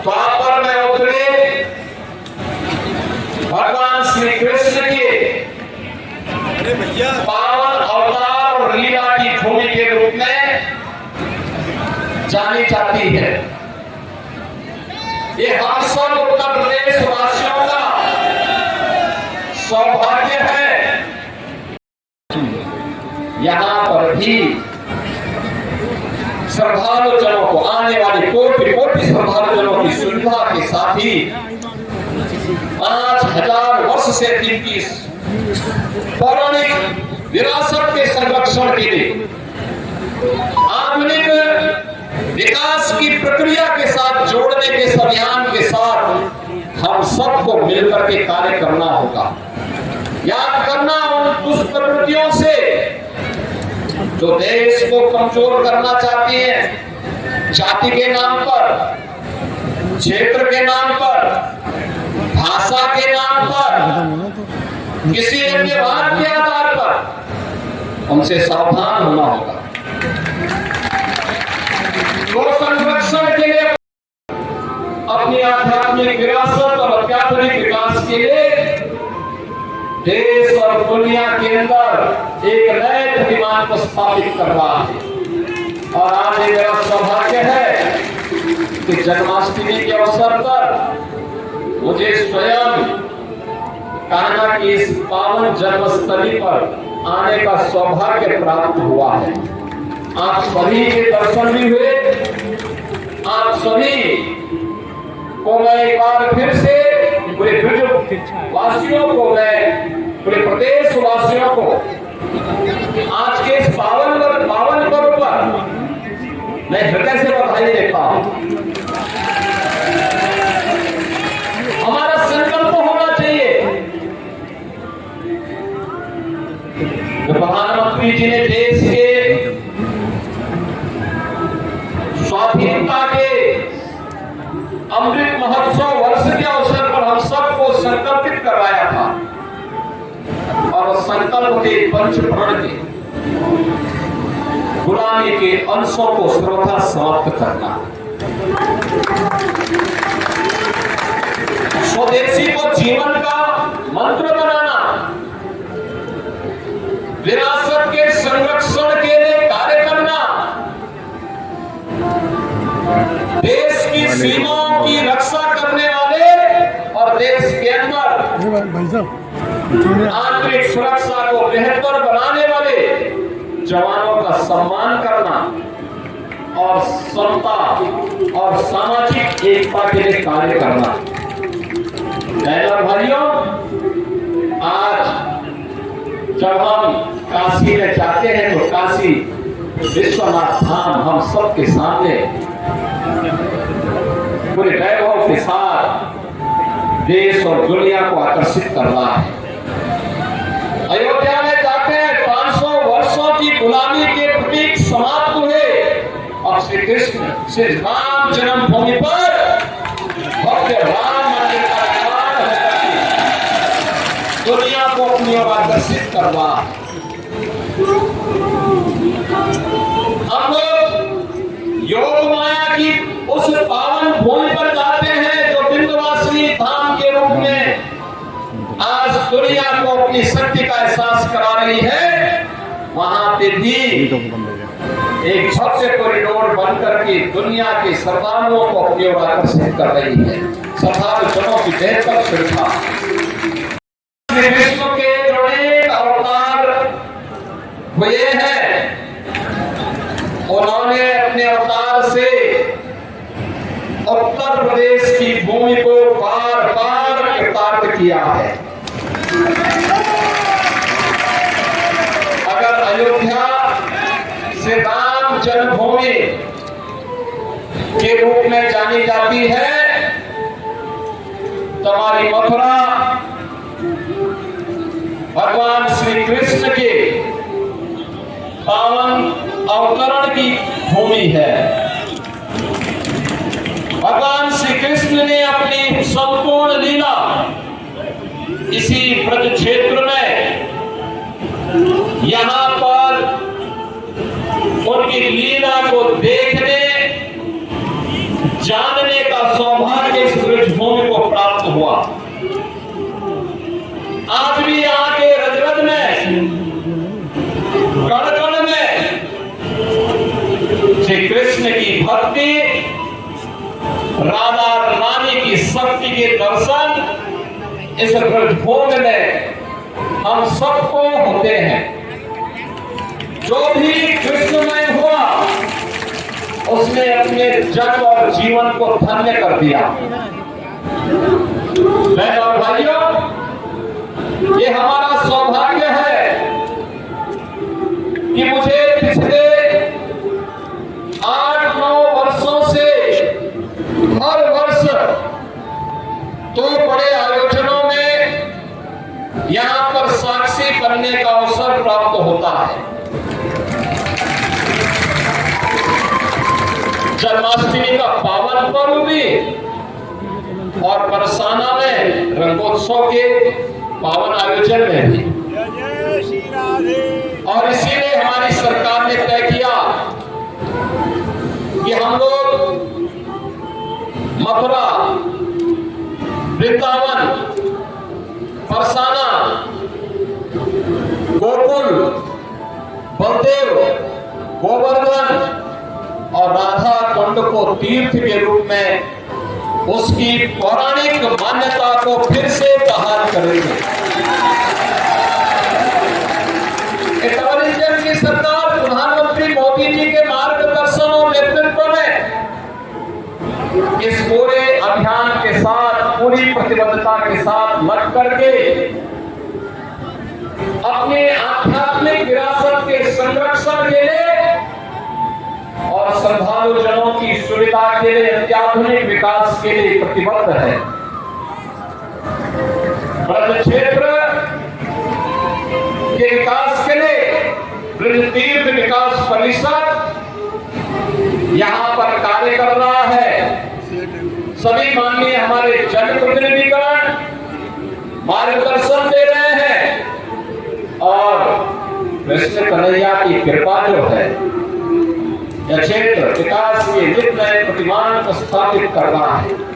द्वापर में उतरे भगवान श्री कृष्ण के पावन अवतार और लीला की भूमि के रूप में जानी जाती है। ये हम सब उत्तर प्रदेश वासियों का सौभाग्य है। यहां पर भी श्रद्धालु जनों को, आने वाली कोटि कोटि श्रद्धालु जनों की सुविधा के साथ ही 5000 वर्ष से अधिक की पौराणिक विरासत के संरक्षण के लिए आधुनिक विकास की प्रक्रिया के साथ जोड़ने के इस अभियान के साथ हम सबको मिलकर के कार्य करना होगा। याद करना उन दुष्प्रवृत्तियों से जो देश को कमजोर करना चाहती है, जाति के नाम पर, क्षेत्र के नाम पर, भाषा के नाम पर, किसी अन्य बात के आधार पर उनसे सावधान होना होगा। गौ संरक्षण के लिए अपनी आध्यात्मिक विरासत और अत्याधुनिक विकास के लिए देश और दुनिया के अंदर एक नए प्रतिमान को स्थापित कर रहा है। और आज मेरा सौभाग्य है कि जन्माष्टमी के अवसर पर मुझे स्वयं कान्हा की इस पावन जन्मस्थली पर आने का सौभाग्य प्राप्त हुआ है। आप सभी के दर्शन भी हुए। आप सभी को मैं एक बार फिर से पूरे ब्रज वासियों को, मैं पूरे प्रदेश वासियों को आज के इस पावन पर्व पर मैं हृदय से बधाई देता हूं। हमारा संकल्प होना चाहिए। प्रधानमंत्री जी ने देश के स्वाधीनता के अमृत महोत्सव वर्ष के अवसर पर हम सबको संकल्पित करवाया था और संकल्प के पंचप्रण के गुलामी के अंशों को सर्वथा समाप्त करना, स्वदेशी को जीवन का मंत्र बनाना, विरासत के संरक्षण के लिए कार्य करना, देश की सीमाओं की रक्षा करने वाले और देश के अंदर आंतरिक सुरक्षा को बेहतर बनाने वाले जवानों का सम्मान करना और समता और सामाजिक एकता के लिए कार्य करना। भाइयों, आज जब हम काशी में जाते हैं तो काशी विश्वनाथ धाम हम सबके सामने पूरे वैभव के साथ देश और दुनिया को आकर्षित कर रहा है। अयोध्या में जाते हैं, 500 वर्षों की गुलामी के प्रतीक समाप्त हुए। अब श्री कृष्ण श्री राम जन्मभूमि पर भव्य राम मंदिर का निर्माण है, दुनिया को अपनी ओर आकर्षित करवा। हम लोग योग माया की उस पावन भूमि पर जाते हैं जो विंध्यवासिनी धाम के रूप में आज दुनिया को अपनी शक्ति का एहसास करा रही है। वहां पे भी एक भव्य कॉरिडोर बनकर के दुनिया के श्रद्धालुओं को अपनी ओर आकर्षित कर रही है। श्रद्धालुओं की बेहतर सुविधा। विश्व के अनेक अवतार हुए हैं, उन्होंने अपने अवतार से उत्तर प्रदेश की भूमि को बार बार कृतार्थ किया है। अगर अयोध्या से राम जन्मभूमि के रूप में जानी जाती है, तो हमारी मथुरा भगवान श्री कृष्ण के पावन अवतरण की भूमि है। भगवान श्री कृष्ण ने अपनी संपूर्ण लीला इसी ब्रज क्षेत्र में, यहाँ पर उनकी लीला को देखने जानने का सौभाग्य इस ब्रज भूमि को प्राप्त हुआ। आज भी यहाँ के रज-रज में, कण-कण में श्री कृष्ण की भक्ति, राधा रानी की शक्ति के दर्शन इस ब्रजभूमि में हम सबको होते हैं। जो भी कृष्णमय हुआ उसने अपने जन्म और जीवन को धन्य कर दिया। बहनों और भाइयों, ये हमारा सौभाग्य है कि मुझे पिछले 8-9 वर्षों से हर वर्ष 2 बड़े आयोजनों में यहाँ पर साक्षी बनने का अवसर प्राप्त होता है। जन्माष्टमी का पावन पर्व भी और बरसाना में रंगोत्सव के पावन आयोजन में भी। और इसीलिए हमारी सरकार ने तय किया कि हम लोग मथुरा, वृंदावन, बरसाना, गोकुल, बलदेव, गोवर्धन और राधा कुंड को तीर्थ के रूप में उसकी पौराणिक मान्यता को फिर से बहाल करेंगे। की सरकार प्रधानमंत्री मोदी जी के मार्गदर्शन और नेतृत्व में इस पूरे अभियान के साथ, पूरी प्रतिबद्धता के साथ लग करके अपने आध्यात्मिक विरासत के संरक्षण के लिए और श्रद्धालु जनों की सुविधा के लिए, अत्याधुनिक विकास के लिए प्रतिबद्ध है। ब्रज क्षेत्र के विकास के लिए ब्रज तीर्थ विकास परिषद यहाँ पर कार्य कर रहा है। सभी माननीय हमारे जनप्रतिनिधिगण मार्गदर्शन दे रहे हैं। और कृष्ण कन्हैया की कृपा जो है, यह क्षेत्र विकास के नित नए प्रतिमान को स्थापित करना है।